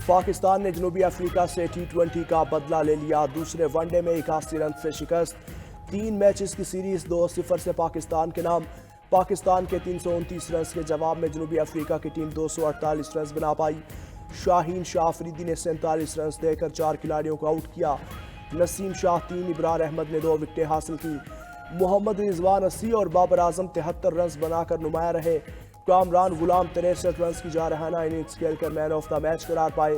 पाकिस्तान ने जनूबी अफ्रीका से T20 का बदला ले लिया। दूसरे वनडे में 81 रन से शिकस्त। 3 मैचेस की सीरीज 2-0 से पाकिस्तान के नाम। पाकिस्तान के 329 रन के जवाब में जनूबी अफ्रीका की टीम 248 रन बना पाई। शाहीन शाह अफरीदी ने 47 रन देकर 4 खिलाड़ियों को आउट किया। नसीम शाह 3, इब्रार अहमद ने 2 विकेटें हासिल की। मोहम्मद रिजवान 80 और बाबर आजम 73 रन बनाकर नुमाया रहे। कामरान गुलाम 63 रन की जारहाना इनिंग्स खेलकर मैन ऑफ द मैच करार पाए।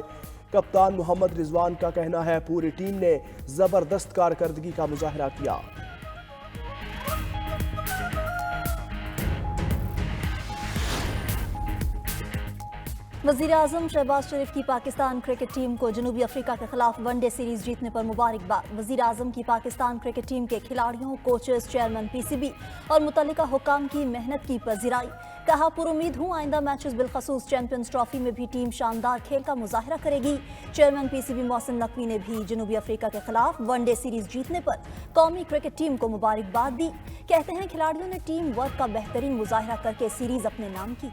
कप्तान मोहम्मद रिजवान का कहना है पूरी टीम ने जबरदस्त कारकर्दगी का मुजाहरा किया। वज़ीर-ए-आज़म शहबाज शरीफ की पाकिस्तान क्रिकेट टीम को जनूबी अफ्रीका के खिलाफ वनडे सीरीज जीतने पर मुबारकबाद। वज़ीर-ए-आज़म की पाकिस्तान क्रिकेट टीम के खिलाड़ियों, कोचेस, चेयरमैन PCB और मुतल्लिका हुक्काम की मेहनत की पज़िराई। कहा, पुरुमीद हूँ आइंदा मैचेस बिलखसूस चैंपियंस ट्रॉफी में भी टीम शानदार खेल का मुजाहरा करेगी। चेयरमैन PCB मोहसिन नकवी ने भी जनूबी अफ्रीका के खिलाफ वनडे सीरीज जीतने पर कौमी क्रिकेट टीम को मुबारकबाद दी। कहते हैं खिलाड़ियों ने टीम वर्क का बेहतरीन मुजाहरा करके सीरीज अपने नाम की।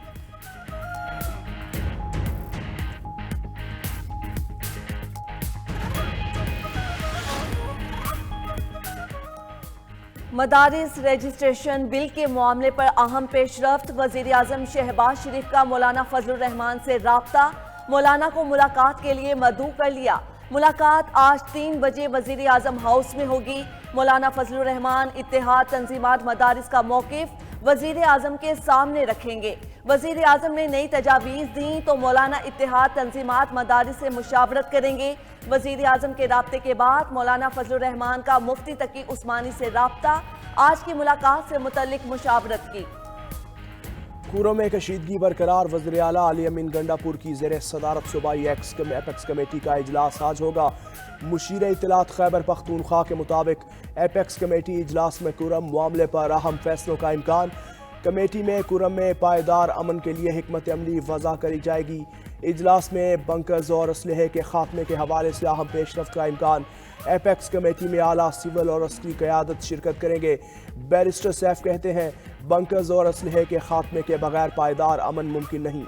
मदारिस रजिस्ट्रेशन बिल के मामले पर अहम पेशरफ्त। वज़ीर-ए-आज़म शहबाज शरीफ का मौलाना फजलुर रहमान से राब्ता। मौलाना को मुलाकात के लिए मदऊ कर लिया। मुलाकात आज 3 बजे वज़ीर-ए-आज़म हाउस में होगी। मौलाना फजलुर रहमान इत्तेहाद तंजीमात मदारिस का मौक़िफ़ वज़ीर-ए-आज़म के सामने रखेंगे। वज़ीर-ए-आज़म ने नई तजावीज़ दी तो मौलाना इत्तेहाद तंजीमात मदारिस से मुशावरत करेंगे। वज़ीर-ए-आज़म के राब्ते के बाद मौलाना फजलुर रहमान का मुफ्ती तकी उस्मानी से राब्ता। आज की मुलाकात से मुतल्लिक मुशावरत की। कुर्रम में कशीदगी बरकरार। वज़ीर आला अली अमीन गंडापुर की ज़ेर सदारत सूबाई एपेक्स कमेटी का इजलास आज होगा। मुशीर इत्तलात खैबर पख्तूनख्वा के मुताबिक एपेक्स कमेटी इजलास में कुर्रम मामले पर अहम फैसलों का इम्कान। कमेटी में कुर्रम में पायदार अमन के लिए हिकमत अमली वज़ा करी जाएगी। इजलास में बंकर्स और असलहे के खात्मे के हवाले से अहम पेशरफ्त का इम्कान। एपेक्स कमेटी में आला सिविल और अस्करी क़यादत शिरकत करेंगे। बैरिस्टर सैफ कहते हैं बंकर्स और असलहे के खात्मे के बगैर पायदार अमन मुमकिन नहीं।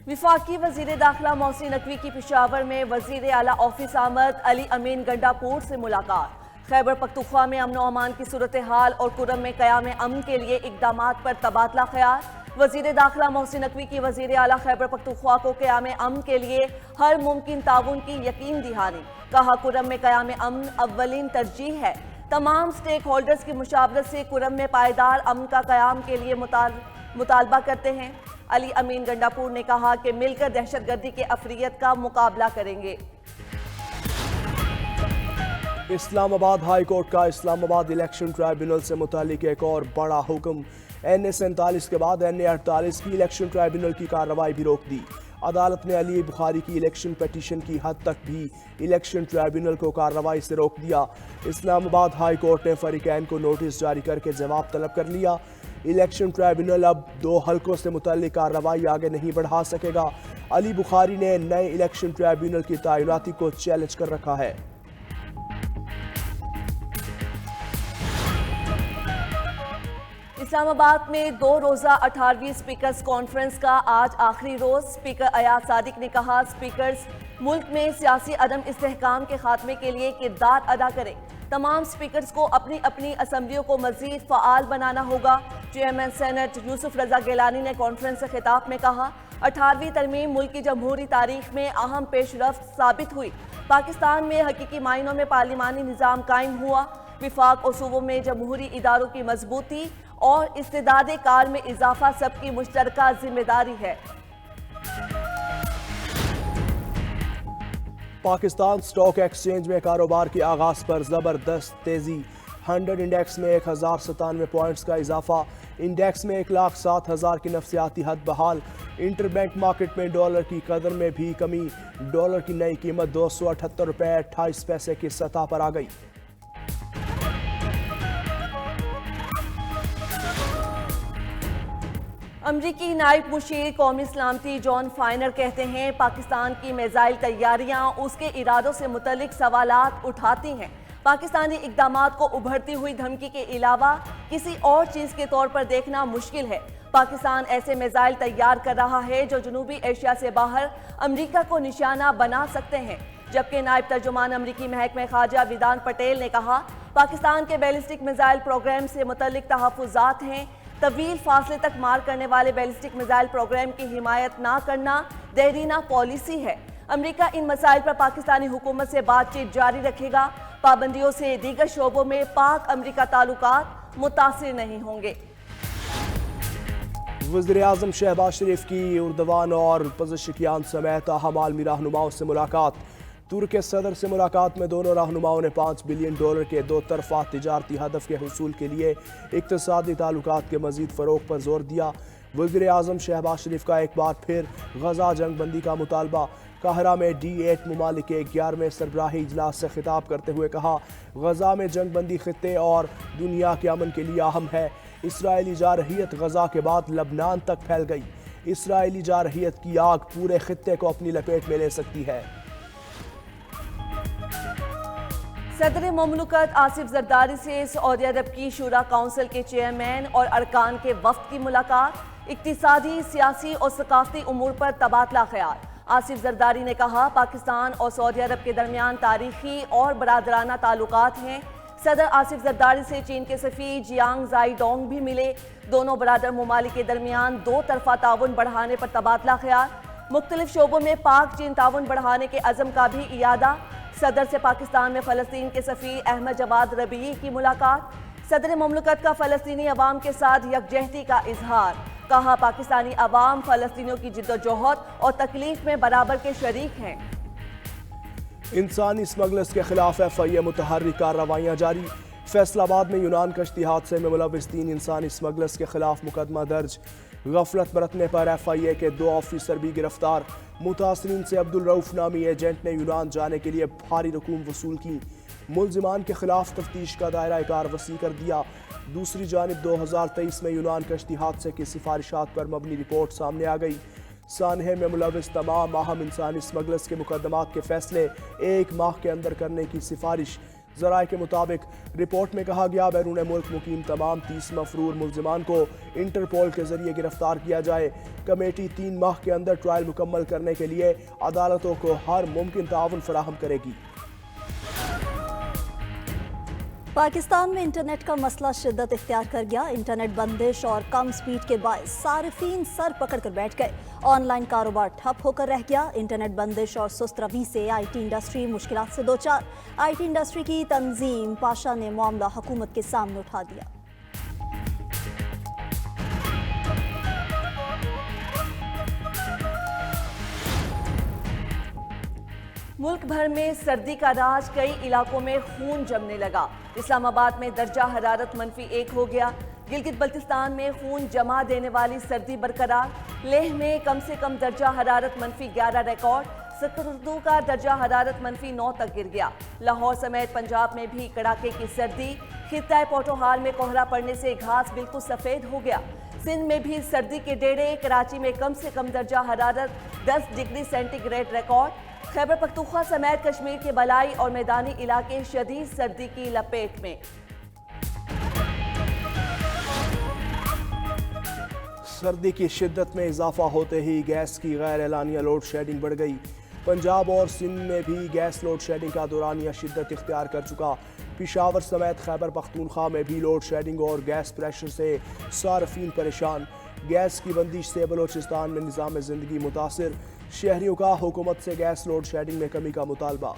विफाकी वज़ीर दाखिला मोहसिन नकवी की पेशावर में वज़ीर आला ऑफिस आमद। अली अमीन गंडापुर से मुलाकात। खैबर पख्तूनख्वा में अमन अमान की सूरत हाल और कुर्रम में क़याम अमन के लिए इक़दामात पर तबादला ख्याल। वज़ीर दाखिला मोहसिन नकवी की वज़ीर आला खैबर पख्तूनख्वा को क़याम अमन के लिए हर मुमकिन ताउन की यकीन दिहानी। कहा, कुर्रम में क़याम अमन अव्वलीन तरजीह है। तमाम स्टेक होल्डर्स की मुशावरत से कुर्रम में पायदार अमन का क़याम के लिए मुतालबा करते हैं। अली अमीन गंडापुर ने कहा कि मिलकर दहशतगर्दी के अफरियत का मुकाबला करेंगे। इस्लामाबाद हाई कोर्ट का इस्लामाबाद इलेक्शन ट्राइब्यूनल से मुतालिक एक और बड़ा हुक्म। NA 47 के बाद NA 48 की इलेक्शन ट्राइब्यूनल की कार्रवाई भी रोक दी। अदालत ने अली बुखारी की इलेक्शन पटिशन की हद तक भी इलेक्शन ट्राइब्यूनल को कार्रवाई से रोक दिया। इस्लामाबाद हाई कोर्ट ने फरीकैन को नोटिस जारी करके जवाब तलब कर लिया। इलेक्शन ट्राइब्यूनल अब 2 हलकों से मुताल्लिक कार्रवाई आगे नहीं बढ़ा सकेगा। अली बुखारी ने नए इलेक्शन ट्राइब्यूनल की तैनाती को चैलेंज कर रखा है। इस्लामाबाद में 2 रोज़ा 18वीं स्पीकर्स कॉन्फ्रेंस का आज आखिरी रोज। स्पीकर अयाज सादिक ने कहा, स्पीकर्स मुल्क में सियासी अदम इस्तेहकाम के खात्मे के लिए किरदार अदा करें। तमाम स्पीकर्स को अपनी अपनी असम्बलियों को मजीद फ़आल बनाना होगा। चेयरमैन सेनेट यूसुफ रजा गिलानी ने कॉन्फ्रेंस से खिताब में कहा, 18वीं तरमीम मुल्क की जमहूरी तारीख में अहम पेशरफ्त साबित हुई। पाकिस्तान में हकीकी मायनों में पार्लिमानी निज़ाम कायम हुआ। विफाक और सूबों में जमहूरी इदारों की मजबूती और इस्तेदादे कार में इजाफा सबकी मुश्तरका जिम्मेदारी है। पाकिस्तान स्टॉक एक्सचेंज में कारोबार के आगाज पर जबरदस्त तेजी। 100 इंडेक्स में 1097 पॉइंट्स का इजाफा। इंडेक्स में 1,07,000 की नफसियाती हद बहाल। इंटरबैंक मार्केट में डॉलर की कदर में भी कमी। डॉलर की नई कीमत 278 रुपये 28 पैसे की सतह पर आ गई। अमरीकी नायब मुशीर कौमी सलामती जॉन फाइनर कहते हैं, पाकिस्तान की मिसाइल तैयारियां उसके इरादों से मुतल्लिक सवालात उठाती हैं। पाकिस्तानी इक़दामात को उभरती हुई धमकी के अलावा کسی اور چیز کے طور پر دیکھنا مشکل ہے۔ پاکستان ایسے میزائل تیار کر رہا ہے جو جنوبی ایشیا سے باہر امریکہ کو نشانہ بنا سکتے ہیں، جبکہ نائب ترجمان امریکی محکمہ خارجہ ویدان پٹیل نے کہا پاکستان کے بیلسٹک میزائل پروگرام سے متعلق تحفظات ہیں۔ طویل فاصلے تک مار کرنے والے بیلسٹک میزائل پروگرام کی حمایت نہ کرنا دیرینہ پالیسی ہے۔ امریکہ ان مسائل پر پاکستانی حکومت سے بات چیت جاری رکھے گا۔ پابندیوں سے دیگر شعبوں میں پاک امریکہ تعلقات متاثر نہیں ہوں گے۔ وزیر اعظم شہباز شریف کی اردوان اور پزشکیان سمیت اہم عالمی رہنماؤں سے ملاقات۔ ترک صدر سے ملاقات میں دونوں رہنماؤں نے $5 بلین کے دو طرفہ تجارتی ہدف کے حصول کے لیے اقتصادی تعلقات کے مزید فروغ پر زور دیا۔ وزیر اعظم شہباز شریف کا ایک بار پھر غزہ جنگ بندی کا مطالبہ۔ قاہرہ میں D8 ممالک کے 11ویں سربراہی اجلاس سے خطاب کرتے ہوئے کہا غزہ میں جنگ بندی خطے اور دنیا کے امن کے لیے اہم ہے۔ اسرائیلی جارحیت غزہ کے بعد لبنان تک پھیل گئی۔ اسرائیلی جارحیت کی آگ پورے خطے کو اپنی لپیٹ میں لے سکتی ہے۔ صدر مملکت آصف زرداری سے سعودی عرب کی شورا کونسل کے چیئرمین اور ارکان کے وفد کی ملاقات۔ اقتصادی، سیاسی اور ثقافتی امور پر تبادلہ خیال۔ آصف زرداری نے کہا پاکستان اور سعودی عرب کے درمیان تاریخی اور برادرانہ تعلقات ہیں۔ صدر آصف زرداری سے چین کے سفیر جیانگ زائی ڈونگ بھی ملے۔ دونوں برادر ممالک کے درمیان دو طرفہ تعاون بڑھانے پر تبادلہ خیال۔ مختلف شعبوں میں پاک چین تعاون بڑھانے کے عزم کا بھی اعادہ۔ صدر سے پاکستان میں فلسطین کے سفیر احمد جواد ربیعی کی ملاقات۔ صدر مملکت کا فلسطینی عوام کے ساتھ یکجہتی کا اظہار۔ کہا پاکستانی عوام فلسطینیوں کی جدوجہد اور تکلیف میں برابر کے شریک ہیں۔ انسانی اسمگلرز کے خلاف FIA متحرک کارروائیاں جاری۔ فیصل آباد میں یونان کشتی حادثے میں ملوث 3 انسانی اسمگلرز کے خلاف مقدمہ درج۔ غفلت برتنے پر FIA کے 2 آفیسر بھی گرفتار۔ متاثرین سے عبدالرؤف نامی ایجنٹ نے یونان جانے کے لیے بھاری رقوم وصول کی۔ ملزمان کے خلاف تفتیش کا دائرہ کار وسیع کر دیا۔ دوسری جانب 2023 میں یونان کشتی حادثے کی سفارشات پر مبنی رپورٹ سامنے آ گئی۔ سانحے میں ملوث تمام اہم انسانی اسمگلرز کے مقدمات کے فیصلے 1 ماہ کے اندر کرنے کی سفارش۔ ذرائع کے مطابق رپورٹ میں کہا گیا بیرون ملک مقیم تمام 30 مفرور ملزمان کو انٹرپول کے ذریعے گرفتار کیا جائے۔ کمیٹی 3 ماہ کے اندر ٹرائل مکمل کرنے کے لیے عدالتوں کو ہر ممکن تعاون فراہم کرے گی۔ پاکستان میں انٹرنیٹ کا مسئلہ شدت اختیار کر گیا۔ انٹرنیٹ بندش اور کم سپیڈ کے باعث صارفین سر پکڑ کر بیٹھ گئے۔ آن لائن کاروبار ٹھپ ہو کر رہ گیا۔ انٹرنیٹ بندش اور سست روی سے IT انڈسٹری مشکلات سے دوچار۔ IT انڈسٹری کی تنظیم پاشا نے معاملہ حکومت کے سامنے اٹھا دیا۔ ملک بھر میں سردی کا راج، کئی علاقوں میں خون جمنے لگا۔ اسلام آباد میں درجہ حرارت -1 ہو گیا۔ گلگت بلتستان میں خون جما دینے والی سردی برقرار۔ لیہ میں کم سے کم درجہ حرارت -11 ریکارڈ۔ سکردو کا درجہ حرارت -9 تک گر گیا۔ لاہور سمیت پنجاب میں بھی کڑاکے کی سردی۔ خطہ پوٹوہال میں کوہرا پڑنے سے گھاس بالکل سفید ہو گیا۔ سندھ میں بھی سردی کے ڈیڑے۔ کراچی میں کم سے کم درجہ حرارت 10 degree centi grade record. Khyber Pakhtunkhwa سمیت کشمیر کے بالائی اور میدانی علاقے شدید سردی کی لپیٹ میں۔ سردی کی شدت میں اضافہ ہوتے ہی گیس کی غیر اعلانیہ لوڈ شیڈنگ بڑھ گئی۔ پنجاب اور سندھ میں بھی گیس لوڈ شیڈنگ کا دورانیہ شدت اختیار کر چکا۔ پشاور سمیت خیبر پختونخوا میں بھی لوڈ شیڈنگ اور گیس پریشر سے صارفین پریشان۔ گیس کی بندش سے بلوچستان میں نظام زندگی متاثر۔ شہریوں کا حکومت سے گیس لوڈ شیڈنگ میں کمی کا مطالبہ۔